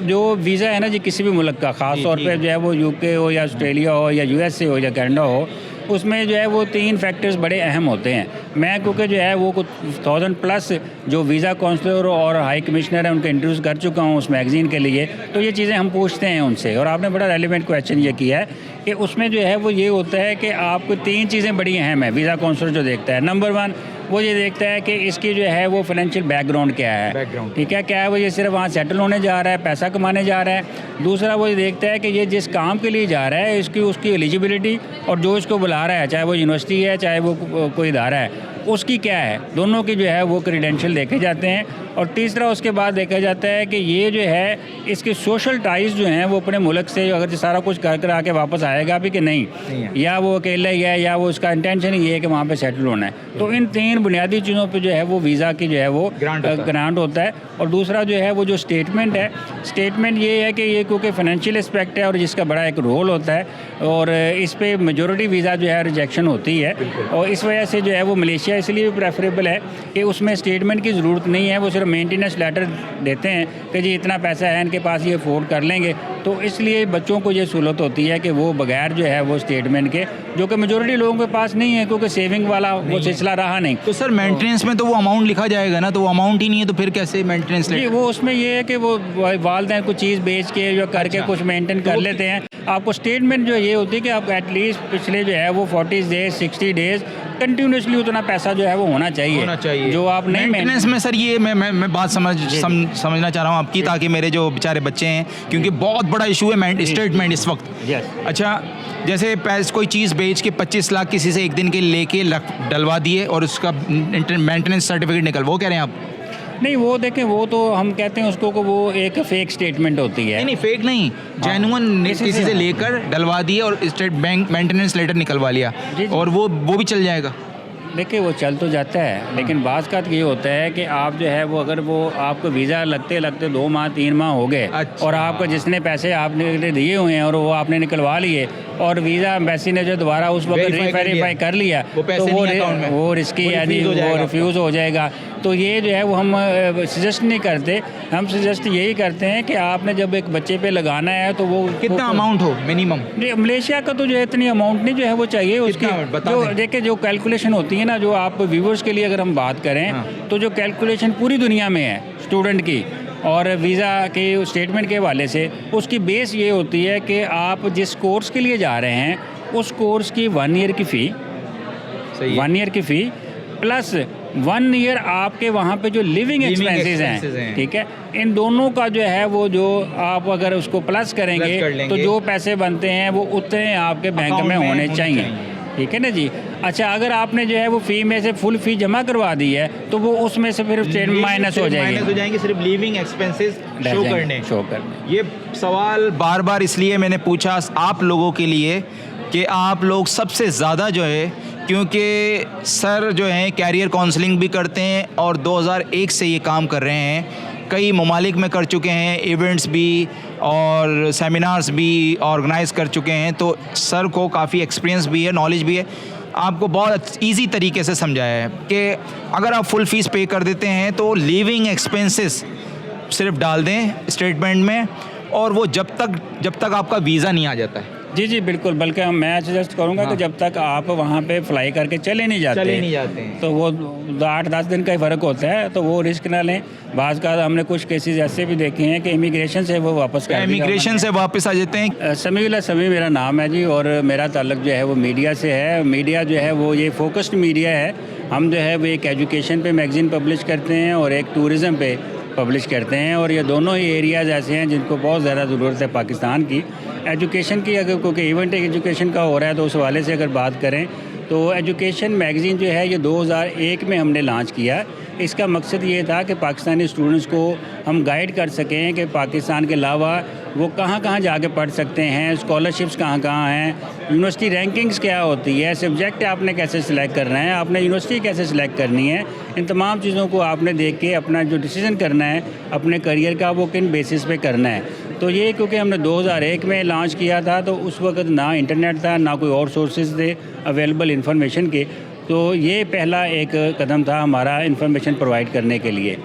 जो वीज़ा है ना जी किसी भी मुल्क का, ख़ास तौर पे जो है वो यूके हो या ऑस्ट्रेलिया हो या यूएसए हो या कनाडा हो, उसमें जो है वो 3 फैक्टर्स बड़े अहम होते हैं। मैं क्योंकि जो है वो कुछ 1000 प्लस जो वीज़ा काउंसलर और हाई कमिश्नर है उनको इंट्रोड्यूस कर चुका हूँ उस मैगज़ीन के लिए, तो ये चीज़ें हम पूछते हैं उनसे। और आपने बड़ा रेलिवेंट क्वेश्चन ये किया है कि उसमें जो है वो ये होता है कि आपको 3 चीज़ें बड़ी अहम है वीज़ा काउंसलर जो देखता है। नंबर 1 वो ये देखता है कि इसकी जो है वो फाइनेंशियल बैकग्राउंड क्या है, ठीक है, क्या है वो ये सिर्फ वहाँ सेटल होने जा रहा है, पैसा कमाने जा रहा है। दूसरा वो ये देखता है कि ये जिस काम के लिए जा रहा है इसकी उसकी एलिजिबिलिटी और जो इसको बुला रहा है, चाहे वो यूनिवर्सिटी है चाहे वो कोई इदारा है, उसकी क्या है, दोनों की जो है वो क्रेडेंशियल देखे जाते हैं। और तीसरा उसके बाद देखा जाता है कि ये जो है इसके सोशल टाइज जो हैं वो अपने मुल्क से अगर सारा कुछ कर कर आके वापस आएगा भी कि नहीं, या वो अकेला ही है या वो उसका इंटेंशन ही है कि वहाँ पे सेटल होना है। तो इन 3 बुनियादी चीज़ों पे जो है वो वीज़ा की जो है वो ग्रांट होता है। और दूसरा जो है वो जो स्टेटमेंट है, स्टेटमेंट ये है कि ये क्योंकि फाइनेंशियल एस्पेक्ट है और जिसका बड़ा एक रोल होता है और इस पे मेजॉरिटी वीज़ा जो है रिजेक्शन होती है। और इस वजह से जो है वो मलेशिया इसलिए भी प्रेफरेबल है कि उसमें स्टेटमेंट की ज़रूरत नहीं है, वो सिर्फ मेंटेनेंस लेटर देते हैं कि जी इतना पैसा है इनके पास, ये अफोर्ड कर लेंगे। तो इसलिए बच्चों को ये सहूलत होती है कि वो बगैर जो है वो स्टेटमेंट के, जो कि मेजॉरिटी लोगों के पास नहीं है क्योंकि सेविंग वाला वो सिलसिला रहा नहीं। तो सर मेंटेनेंस में तो वो अमाउंट लिखा जाएगा ना, तो वो अमाउंट ही नहीं है तो फिर कैसे मेंटेनेंस जी, वो उसमें ये है कि वो वालदैन कुछ चीज़ बेच के जो करके कुछ मेंटेन कर लेते हैं। आपको स्टेटमेंट जो ये होती है कि आप एटलीस्ट पिछले जो है वो 40 डेज 60 डेज कंटिन्यूसली उतना पैसा जो है वो होना चाहिए जो आप नहीं मेंटेनेंस में सर ये मैं बात समझना चाह रहा हूँ आपकी, ताकि मेरे जो बेचारे बच्चे हैं, क्योंकि बहुत बड़ा इशू है स्टेटमेंट इस वक्त। अच्छा, जैसे कोई चीज़ बेच के 25 लाख किसी से एक दिन के लेके डलवा दिए और उसका मेंटेनेंस सर्टिफिकेट निकल, वो कह रहे हैं आप? नहीं, वो देखें, वो तो हम कहते हैं उसको कि वो एक फेक स्टेटमेंट होती है। नहीं फेक नहीं, जेन्युइन किसी से लेकर डलवा दिए और स्टेट बैंक मेंटेनेंस लेटर निकलवा लिया और वो भी चल जाएगा। देखिए वो चल तो जाता है, लेकिन बात का ये होता है कि आप जो है वो अगर वो आपको वीज़ा लगते 2 माह 3 माह हो गए और आपको जिसने पैसे आपने दिए हुए हैं और वो आपने निकलवा लिए और वीज़ा एम्बेसी ने जो दोबारा उस वक्त रीवेरीफाई कर लिया तो वो रिस्की यानी वो रिफ्यूज़ हो जाएगा। तो ये जो है वो हम सजेस्ट नहीं करते, हम सजेस्ट यही करते हैं कि आपने जब एक बच्चे पे लगाना है तो वो कितना अमाउंट हो मिनिमम। मलेशिया का तो जो है इतनी अमाउंट नहीं जो है वो चाहिए, उसकी जो देखिए जो कैलकुलेशन होती है ना, जो आप व्यूवर्स के लिए अगर हम बात करें तो जो कैलकुलेशन पूरी दुनिया में है स्टूडेंट की और वीज़ा के स्टेटमेंट के हवाले से, उसकी बेस ये होती है कि आप जिस कोर्स के लिए जा रहे हैं उस कोर्स की 1 ईयर की फ़ी, 1 ईयर की फ़ी प्लस 1 ईयर आपके वहाँ पे जो लिविंग एक्सपेंसेस हैं, ठीक है, इन दोनों का जो है वो जो आप अगर उसको प्लस करेंगे तो जो पैसे बनते हैं वो उतने आपके बैंक में होने चाहिए, ठीक है ना जी। अच्छा, अगर आपने जो है वो फ़ी में से फुल फ़ी जमा करवा दी है तो वो उसमें से फिर स्टेटमेंट माइनस हो जाएंगे, सिर्फ लिविंग एक्सपेंसेस शो करने। ये सवाल बार बार इसलिए मैंने पूछा आप लोगों के लिए कि आप लोग सबसे ज़्यादा जो है, क्योंकि सर जो हैं कैरियर काउंसलिंग भी करते हैं और 2001 से ये काम कर रहे हैं, कई ममालिक में कर चुके हैं, इवेंट्स भी और सेमिनार्स भी ऑर्गेनाइज़ कर चुके हैं, तो सर को काफ़ी एक्सपीरियंस भी है, नॉलेज भी है। आपको बहुत इजी तरीके से समझाया है कि अगर आप फुल फीस पे कर देते हैं तो लिविंग एक्सपेंसेस सिर्फ डाल दें स्टेटमेंट में और वो जब तक आपका वीज़ा नहीं आ जाता है। जी बिल्कुल, बल्कि मैं सजेस्ट करूँगा कि जब तक आप वहाँ पे फ्लाई करके चले नहीं जाते हैं तो वो 8-10 दिन का ही फ़र्क होता है, तो वो रिस्क ना लें। बाज़ का हमने कुछ केसेस ऐसे भी देखे हैं कि इमिग्रेशन से वो वापस आ जाते हैं। समी मेरा नाम है जी और मेरा ताल्लुक जो है वो मीडिया से है। मीडिया जो है वो ये फोकस्ड मीडिया है। हम जो है वो एक एजुकेशन पे मैगज़ीन पब्लिश करते हैं और एक टूरिज़म पे पब्लिश करते हैं और ये दोनों ही एरियाज़ ऐसे हैं जिनको बहुत ज़्यादा ज़रूरत है पाकिस्तान की एजुकेशन की। अगर क्योंकि इवेंट एजुकेशन का हो रहा है तो उस हवाले से अगर बात करें तो एजुकेशन मैगज़ीन जो है ये 2001 में हमने लॉन्च किया। इसका मकसद ये था कि पाकिस्तानी स्टूडेंट्स को हम गाइड कर सकें कि पाकिस्तान के अलावा वो कहाँ कहाँ जाके पढ़ सकते हैं, स्कॉलरशिप्स कहाँ कहाँ हैं, यूनिवर्सिटी रैंकिंग्स क्या होती है, सब्जेक्ट आपने कैसे सिलेक्ट करना है, आपने यूनिवर्सिटी कैसे सिलेक्ट करनी है, इन तमाम चीज़ों को आपने देख के अपना जो डिसीज़न करना है अपने करियर का वो किन बेसिस पे करना है। तो ये क्योंकि हमने 2001 में लॉन्च किया था तो उस वक्त ना इंटरनेट था ना कोई और सोर्सेज थे अवेलेबल इंफॉर्मेशन के, तो ये पहला एक कदम था हमारा इंफॉर्मेशन प्रोवाइड करने के लिए।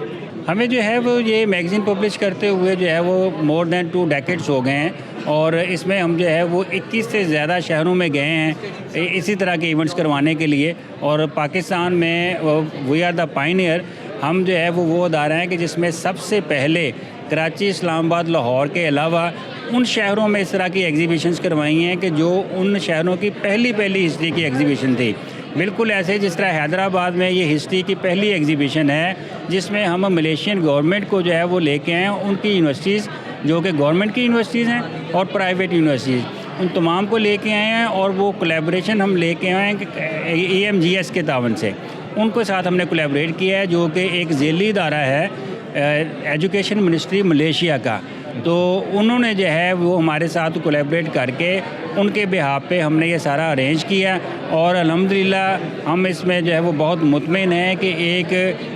हमें जो है वो ये मैगज़ीन पब्लिश करते हुए जो है वो मोर देन 2 डेकेड्स हो गए हैं, और इसमें हम जो है वो 21 से ज़्यादा शहरों में गए हैं इसी तरह के इवेंट्स करवाने के लिए। और पाकिस्तान में वी आर द पायनियर, हम जो है वो अदारा हैं कि जिसमें सबसे पहले कराची, इस्लामाबाद, लाहौर के अलावा उन शहरों में इस तरह की एग्जीबिशंस करवाई हैं कि जो उन शहरों की पहली हिस्ट्री की एग्जीबिशन थी। बिल्कुल ऐसे जिस तरह हैदराबाद में ये हिस्ट्री की पहली एग्जीबिशन है, जिसमें हम मलेशियन गवर्नमेंट को जो है वो लेके आए हैं, उनकी यूनिवर्सिटीज़ जो कि गवर्नमेंट की यूनिवर्सिटीज़ हैं और प्राइवेट यूनिवर्सिटीज़, उन तमाम को लेके आए हैं। और वो कोलैबोरेशन हम लेके आए हैं कि EMGS के तावन से उनको साथ हमने कोलैबोरेट किया है, जो कि एक ज़ेली इदारा है एजुकेशन मिनिस्ट्री मलेशिया का। तो उन्होंने जो है वो हमारे साथ कोलैबोरेट करके उनके बिहाफ पे हमने ये सारा अरेंज किया, और अल्हम्दुलिल्लाह हम इसमें जो है वो बहुत मुतमिन हैं कि एक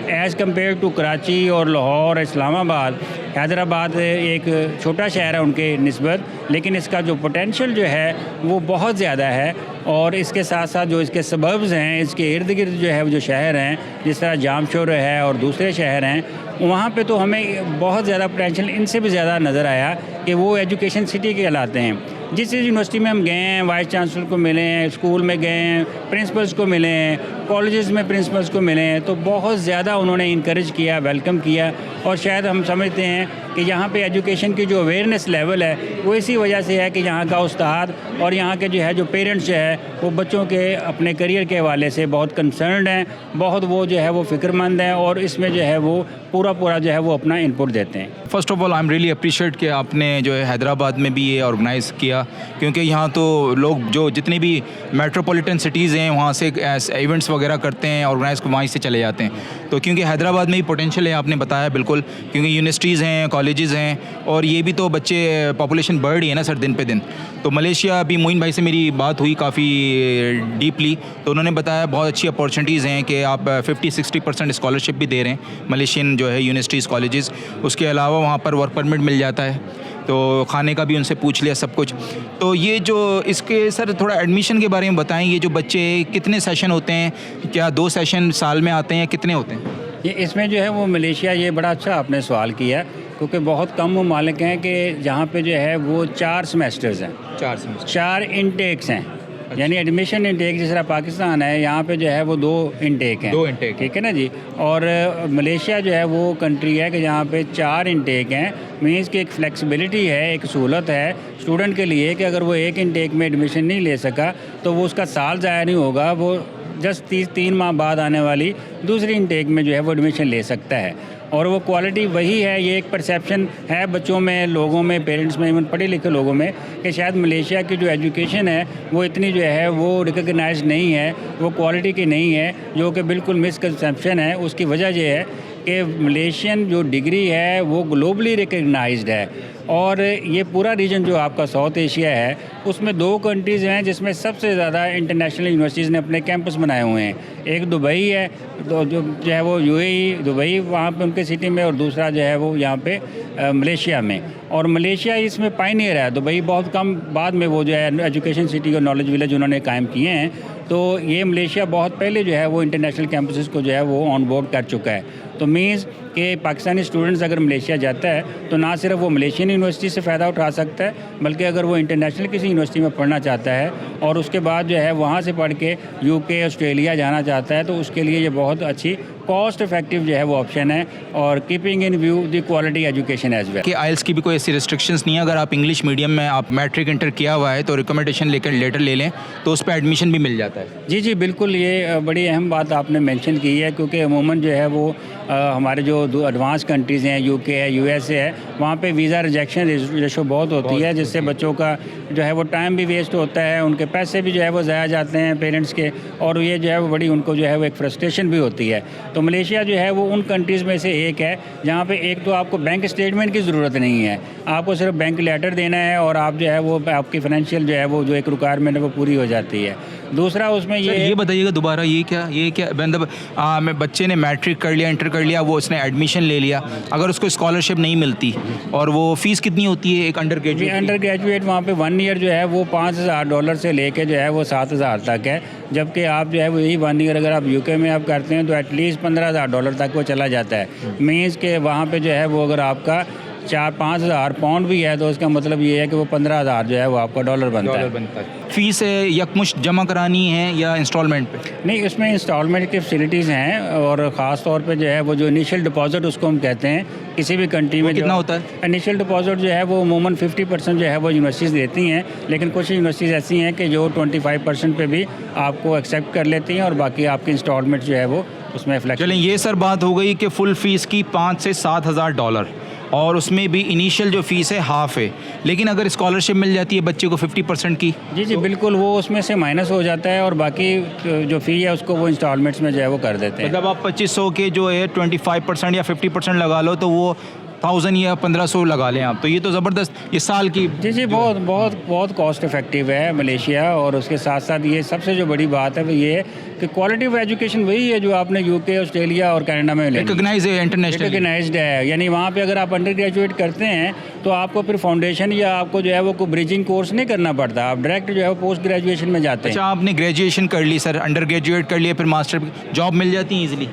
एज़ कम्पेयर टू कराची और लाहौर, इस्लामाबाद, हैदराबाद एक छोटा शहर है उनके निस्बत, लेकिन इसका जो पोटेंशियल जो है वो बहुत ज़्यादा है। और इसके साथ साथ जो इसके सबर्ब्स हैं, इसके इर्द गिर्द जो है वो जो शहर हैं, जिस तरह जामशोर है और दूसरे शहर हैं, वहाँ पे तो हमें बहुत ज़्यादा पोटेंशियल इनसे भी ज़्यादा नज़र आया कि वो एजुकेशन सिटी कहलाते हैं। जिस यूनिवर्सिटी में हम गए हैं, वाइस चांसलर को मिले हैं, स्कूल में गए हैं, प्रिंसिपल्स को मिले हैं, कॉलेजेस में प्रिंसिपल्स को मिले हैं, तो बहुत ज़्यादा उन्होंने इनकरेज किया, वेलकम किया। और शायद हम समझते हैं कि यहाँ पे एजुकेशन की जो अवेयरनेस लेवल है वो इसी वजह से है कि यहाँ का उस्ताद और यहाँ के जो है जो पेरेंट्स जो है वो बच्चों के अपने करियर के हवाले से बहुत कंसर्न्ड हैं, बहुत वो जो है वो फ़िक्रमंद हैं, और इसमें जो है वो पूरा जो है वो अपना इनपुट देते हैं। First of all I am really appreciate कि आपने जो है हैदराबाद में भी ये ऑर्गेनाइज़ किया, क्योंकि यहाँ तो लोग जो जितनी भी मेट्रोपॉलिटन सिटीज़ हैं वहाँ से इवेंट्स वगैरह करते हैं, ऑर्गेनाइज वहीं से चले जाते हैं। तो क्योंकि हैदराबाद में ही पोटेंशियल है, आपने बताया बिल्कुल, क्योंकि यूनिवर्सिटीज़ हैं, कॉलेजेस हैं, और ये भी तो बच्चे पॉपुलेशन बढ़ रही है ना सर दिन पे दिन। तो मलेशिया भी मोइन भाई से मेरी बात हुई काफ़ी डीपली, तो उन्होंने बताया बहुत अच्छी अपॉर्चुनिटीज़ हैं कि आप 50-60% स्कॉलरशिप भी दे रहे हैं मलेशियन जो है यूनिवर्सिटीज़, कॉलेजेस। उसके अलावा वहाँ पर वर्क परमिट मिल जाता है, तो खाने का भी उनसे पूछ लिया सब कुछ। तो ये जो इसके सर थोड़ा एडमिशन के बारे में बताएं, ये जो बच्चे कितने सेशन होते हैं, क्या 2 सेशन साल में आते हैं या कितने होते हैं? ये इसमें जो है वो मलेशिया, ये बड़ा अच्छा आपने सवाल किया, क्योंकि बहुत कम ममालिक हैं कि जहाँ पे जो है वो 4 सेमेस्टर्स हैं, 4 इनटेक्स हैं, यानी एडमिशन इनटेक। जिस तरह पाकिस्तान है, यहाँ पे जो है वो 2 इनटेक हैं, 2 इनटेक, ठीक है ना जी। और मलेशिया जो है वो कंट्री है कि जहाँ पे 4 इनटेक हैं। मीन्स कि एक फ्लेक्सिबिलिटी है, एक सहूलत है स्टूडेंट के लिए कि अगर वो एक इनटेक में एडमिशन नहीं ले सका तो वो उसका साल ज़ाया नहीं होगा, वो जस्ट 3 माह बाद आने वाली दूसरी इनटेक में जो है वो एडमिशन ले सकता है। और वो क्वालिटी वही है। ये एक परसेप्शन है बच्चों में, लोगों में, पेरेंट्स में, इवन पढ़े लिखे लोगों में, कि शायद मलेशिया की जो एजुकेशन है वो इतनी जो है वो रिकग्नाइज नहीं है, वो क्वालिटी की नहीं है, जो कि बिल्कुल मिसकंसेप्शन है। उसकी वजह ये है कि मलेशियन जो डिग्री है वो ग्लोबली रिकग्नाइज्ड है। और ये पूरा रीजन जो आपका साउथ एशिया है उसमें 2 कंट्रीज़ हैं जिसमें सबसे ज़्यादा इंटरनेशनल यूनिवर्सिटीज़ ने अपने कैंपस बनाए हुए हैं। एक दुबई है, तो जो है वो UAE दुबई वहाँ पे उनके सिटी में, और दूसरा जो है वो यहाँ पे मलेशिया में। और मलेशिया इसमें पायनियर है। दुबई बहुत कम बाद में वो जो है एजुकेशन सिटी और नॉलेज विलेज उन्होंने कायम किए हैं। तो ये मलेशिया बहुत पहले जो है वो इंटरनेशनल कैंपसेस को जो है वो ऑन बोर्ड कर चुका है। तो मीन्स कि पाकिस्तानी स्टूडेंट्स अगर मलेशिया जाता है तो ना सिर्फ वो मलेशियन यूनिवर्सिटी से फ़ायदा उठा सकता है, बल्कि अगर वो इंटरनेशनल किसी यूनिवर्सिटी में पढ़ना चाहता है और उसके बाद जो है वहाँ से पढ़ के UK, ऑस्ट्रेलिया जाना चाहता है, तो उसके लिए ये बहुत अच्छी कॉस्ट इफेक्टिव जो है वो ऑप्शन है, और keeping in view the quality education as well. कि IELTS की भी कोई ऐसी रिस्ट्रिक्शंस नहीं है। अगर आप इंग्लिश मीडियम में आप मैट्रिक इंटर किया हुआ है तो रिकमेंडेशन लेटर ले लें तो उस पर एडमिशन भी मिल जाता है। जी जी बिल्कुल, ये बड़ी अहम बात आपने मेंशन की है, क्योंकि अमूमन जो है वो हमारे जो एडवांस कंट्रीज़ हैं, UK है, USA है, वहाँ पे वीज़ा रिजेक्शन रेशो बहुत होती है, जिससे बच्चों का जो है वो टाइम भी वेस्ट होता है, उनके पैसे भी जो है वो ज़ाया जाते हैं पेरेंट्स के, और ये जो है वो बड़ी उनको जो है वो एक फ्रस्ट्रेशन भी होती है। तो मलेशिया जो है वो उन कंट्रीज़ में से एक है जहाँ पे एक तो आपको बैंक स्टेटमेंट की ज़रूरत नहीं है, आपको सिर्फ बैंक लेटर देना है और आप जो है वो आपकी फाइनेंशियल जो है वो जो एक रिक्वायरमेंट है वो पूरी हो जाती है। दूसरा उसमें ये बताइएगा दोबारा, ये क्या मतलब मैं बच्चे ने मैट्रिक कर लिया, इंटर कर लिया, वो उसने एडमिशन ले लिया, अगर उसको स्कॉलरशिप नहीं मिलती और वो फीस कितनी होती है एक अंडर ग्रेजुएट? वहाँ पे 1 ईयर जो है वो $5,000 से लेके जो है वो 7,000 तक है, जबकि आप जो है वो यही 1 ईयर अगर आप यूके में आप करते हैं तो एटलीस्ट $15,000 तक वो चला जाता है। मीन्स के वहाँ पे जो है वो अगर आपका 4-5 हज़ार पाउंड भी है तो उसका मतलब ये है कि वो 15,000 जो है वो आपका डॉलर बनता है। फीस यकमुश्त जमा करानी है या इंस्टॉलमेंट पे? नहीं, इसमें इंस्टॉलमेंट की फैसिलिटीज़ हैं और ख़ास तौर पे जो है वो जो इनिशियल डिपॉजिट उसको हम कहते हैं किसी भी कंट्री में कितना होता है? इनिशियल डिपॉजिट जो है वो अमूमन 50% जो है वो यूनिवर्सिटीज़ देती हैं, लेकिन कुछ यूनिवर्सिटीज़ ऐसी हैं कि जो 25% पे भी आपको एक्सेप्ट कर लेती हैं और बाकी आपकी इंस्टॉलमेंट जो है वो उसमें फ्लैक्स। चलें, ये सर बात हो गई कि फुल फ़ीस की $5,000 से $7,000 और उसमें भी इनिशियल जो फ़ीस है हाफ़ है, लेकिन अगर स्कॉलरशिप मिल जाती है बच्चे को 50% की? जी बिल्कुल, वो उसमें से माइनस हो जाता है और बाकी जो फ़ी है उसको वो इंस्टॉलमेंट्स में जो है वो कर देते हैं। मतलब आप 2500 के जो है 25% या 50% लगा लो तो वो 1000 या 1500 लगा लें आप, तो ये तो ज़बरदस्त, ये साल की। जी बहुत कॉस्ट इफेक्टिव है मलेशिया। और उसके साथ साथ ये सबसे जो बड़ी बात है वो ये है कि क्वालिटी ऑफ एजुकेशन वही है जो आपने यूके, ऑस्ट्रेलिया और कनाडा में रिकॉग्नाइज है, इंटरनेशनल रिकॉग्नाइज्ड है। यानी वहाँ पे अगर आप अंडर ग्रेजुएट करते हैं तो आपको फिर फाउंडेशन या आपको जो है वो कोई ब्रिजिंग कोर्स नहीं करना पड़ता, आप डायरेक्ट जो है वो पोस्ट ग्रेजुएशन में जाते हैं। अच्छा, आपने ग्रेजुएशन कर ली सर, अंडर ग्रेजुएट कर लिया, फिर मास्टर, जॉब मिल जाती है ईजिली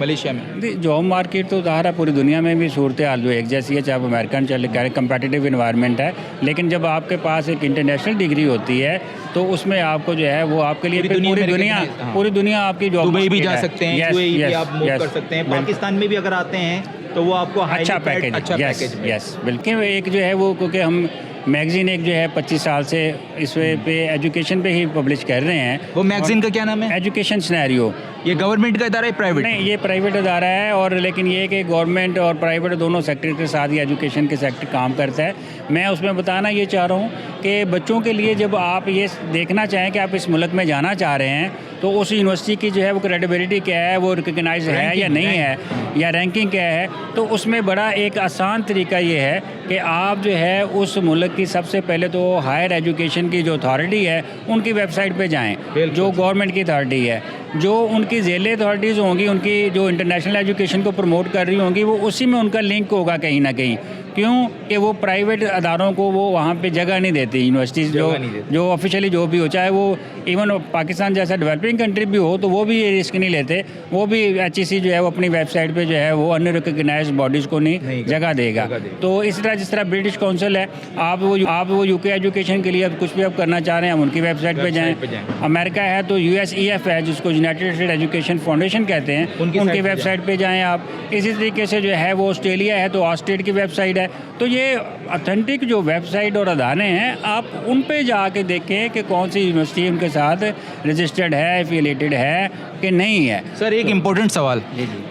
मलेशिया में? जॉब मार्केट तो ज़ाहिर है पूरी दुनिया में भी सूरत हाल जो एक जैसी है, चाहे अमेरिकन चले, कंपेटिटिव इन्वायरमेंट है, लेकिन जब आपके पास एक इंटरनेशनल डिग्री होती है तो उसमें आपको जो है वो आपके लिए पूरी दुनिया आपकी जॉब। दुबई भी जा सकते हैं, यूएई भी आप मूव कर सकते हैं, पाकिस्तान में भी अगर आते हैं तो वो आपको अच्छा पैकेज। यस बिल्कुल। एक जो है वो क्योंकि हम मैगज़ीन एक जो है 25 साल से इस पे एजुकेशन पे ही पब्लिश कर रहे हैं। वो मैगज़ीन का क्या नाम है? Education scenario. ये गवर्नमेंट का इदारा है, प्राइवेट? नहीं, ये प्राइवेट इदारा है, और लेकिन ये कि गवर्नमेंट और प्राइवेट दोनों सेक्टर के साथ ही एजुकेशन के सेक्टर काम करता है। मैं उसमें बताना ये चाह रहा हूँ कि बच्चों के लिए जब आप ये देखना चाहें कि आप इस मुल्क में जाना चाह रहे हैं तो उस यूनिवर्सिटी की जो है वो क्रेडिबिलिटी क्या है, वो रिकग्नाइज है या नहीं है, या रैंकिंग क्या है, तो उसमें बड़ा एक आसान तरीका ये है कि आप जो है उस मुल्क की सबसे पहले तो हायर एजुकेशन की जो अथॉरिटी है उनकी वेबसाइट पे जाएं, जो गवर्नमेंट की अथॉरिटी है, जो उनकी ज़ेले अथॉरिटीज़ होंगी, उनकी जो इंटरनेशनल एजुकेशन को प्रमोट कर रही होंगी, वो उसी में उनका लिंक होगा कहीं ना कहीं। क्यों कि वो प्राइवेट अदारों को वो वहाँ पे जगह नहीं देती, यूनिवर्सिटीज़ जो ऑफिशियली जो भी हो, चाहे वो इवन पाकिस्तान जैसा डेवलपिंग कंट्री भी हो तो वो भी ये रिस्क नहीं लेते, वो भी HEC जो है वो अपनी वेबसाइट पे जो है वो अनरिकग्नाइज्ड बॉडीज़ को नहीं जगह देगा। तो इस तरह जिस तरह ब्रिटिश काउंसिल है, आप वो यूके एजुकेशन के लिए अब कुछ भी आप करना चाह रहे हैं, हम उनकी वेबसाइट पे जाएँ। अमेरिका है तो USEF है जिसको यूनाइटेड स्टेट एजुकेशन फाउंडेशन कहते हैं, उनकी वेबसाइट पे जाएँ आप। इसी तरीके से जो है वो ऑस्ट्रेलिया है तो ऑस्ट्रेट की वेबसाइट है। तो ये ऑथेंटिक जो वेबसाइट और अदारे हैं, आप उन पे जाके देखें कि कौन सी यूनिवर्सिटी उनके साथ रजिस्टर्ड है, एफिलिएटेड है कि नहीं है। सर एक इम्पोर्टेंट सवाल,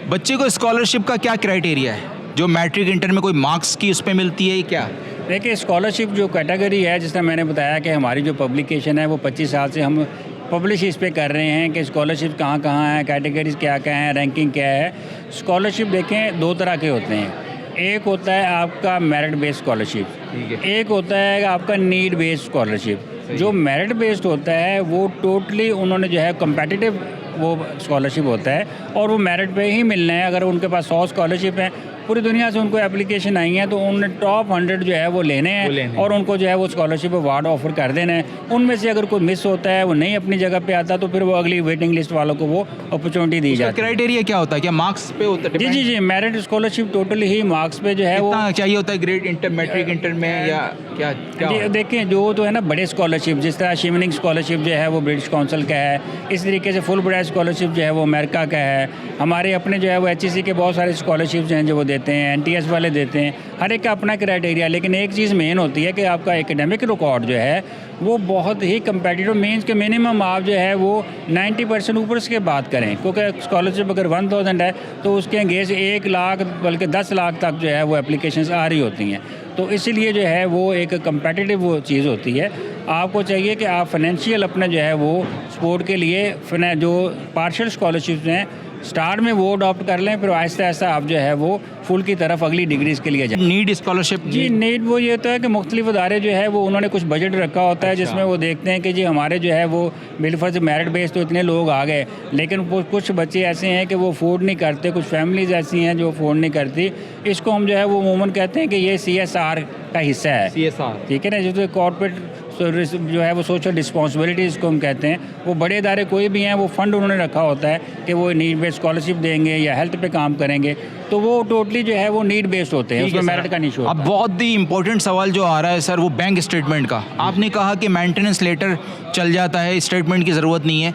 बच्चे को स्कॉलरशिप का क्या क्राइटेरिया है? जो मैट्रिक इंटर में कोई मार्क्स की उस पर मिलती है क्या? देखिए, स्कॉलरशिप जो कैटेगरी है, जिस तरह मैंने बताया कि हमारी जो पब्लिकेशन है वो 25 साल से हम पब्लिश इस पे कर रहे हैं कि स्कॉलरशिप कहाँ कहाँ है, कैटेगरीज क्या क्या हैं, रैंकिंग क्या है। स्कॉलरशिप देखें 2 तरह के होते हैं, एक होता है आपका मेरिट बेस्ड स्कॉलरशिप, एक होता है आपका नीड बेस्ड स्कॉलरशिप। जो मेरिट बेस्ड होता है वो टोटली उन्होंने जो है कम्पेटिटिव वो स्कॉलरशिप होता है और वो मेरिट पे ही मिलना है। अगर उनके पास 100 स्कॉलरशिप है, पूरी दुनिया से उनको एप्लीकेशन आई हैं, तो उन्होंने टॉप 100 जो है वो लेने हैं और उनको जो है वो स्कॉलरशिप अवार्ड ऑफर कर देना है। उनमें से अगर कोई मिस होता है, वो नहीं अपनी जगह पे आता, तो फिर वो अगली वेटिंग लिस्ट वालों को वो अपॉर्चुनिटी दी जाती है। क्राइटेरिया क्या होता है, क्या मार्क्स पे होता है? जी मेरिट स्कॉलरशिप टोटली ही मार्क्स पे जो है वो चाहिए होता है, ग्रेड इंटर, मैट्रिक इंटर में, या क्या? देखें जो तो है ना बड़े स्कॉलरशिप, जिस तरह शिवनिंग स्कॉलरशिप जो है वो ब्रिटिश काउंसिल का है, इस तरीके से फुल ब्राइट स्कॉलरशिप जो है वो अमेरिका का है। हमारे अपने जो है वो HEC के बहुत सारे स्कॉलरशिप्स हैं जो वो देते हैं, NTS वाले देते हैं, हर एक का अपना क्राइटेरिया। लेकिन एक चीज़ मेन होती है कि आपका एकेडमिक रिकॉर्ड जो है वो बहुत ही कंपेटिटिव, मीन्स के मिनिमम आप जो है वो 90% ऊपर से बात करें, क्योंकि स्कॉलरशिप अगर 1000 है तो उसके अंगेज 1 लाख बल्कि 10 लाख तक जो है वो एप्लीकेशंस आ रही होती हैं। तो इसीलिए जो है वो एक कंपेटिटिव वो चीज़ होती है। आपको चाहिए कि आप फाइनेंशियल अपना जो है वो सपोर्ट के लिए जो पार्शियल स्कॉलरशिप्स हैं स्टार्ट में वो अडॉप्ट कर लें, फिर आहिस्ता आहिस्ता आप जो है वो फुल की तरफ अगली डिग्रीज़ के लिए जाए। नीड स्कॉलरशिप जी नीट वो ये होता है कि मुख्तलिफ अदारे जो है वो उन्होंने कुछ बजट रखा होता है जिसमें वो देखते हैं कि जी हमारे जो है वो बिलफर्ज मेरिट बेस तो इतने लोग आ गए, लेकिन कुछ बच्चे ऐसे हैं कि वो अफोर्ड नहीं करते, कुछ फैमिलीज़ ऐसी हैं जो अफोर्ड नहीं करती। इसको हम जो है वो अमूमन कहते हैं कि ये CSR का हिस्सा है। CSR ठीक है ना, जो कॉर्पोरेट जो है वो सोशल रिस्पॉन्सिबिलिटी इसको हम कहते हैं। वो बड़े इदारे कोई भी हैं वो फंड उन्होंने रखा होता है कि वो नीड बेस्ड स्कॉलरशिप देंगे या हेल्थ पे काम करेंगे, तो वो टोटली जो है वो नीड बेस्ड होते हैं, उसमें मेरिट का नहीं शो। अब बहुत ही इंपॉर्टेंट सवाल जो आ रहा है सर वो बैंक स्टेटमेंट का। आपने कहा कि मेंटेनेंस लेटर चल जाता है, स्टेटमेंट की ज़रूरत नहीं है,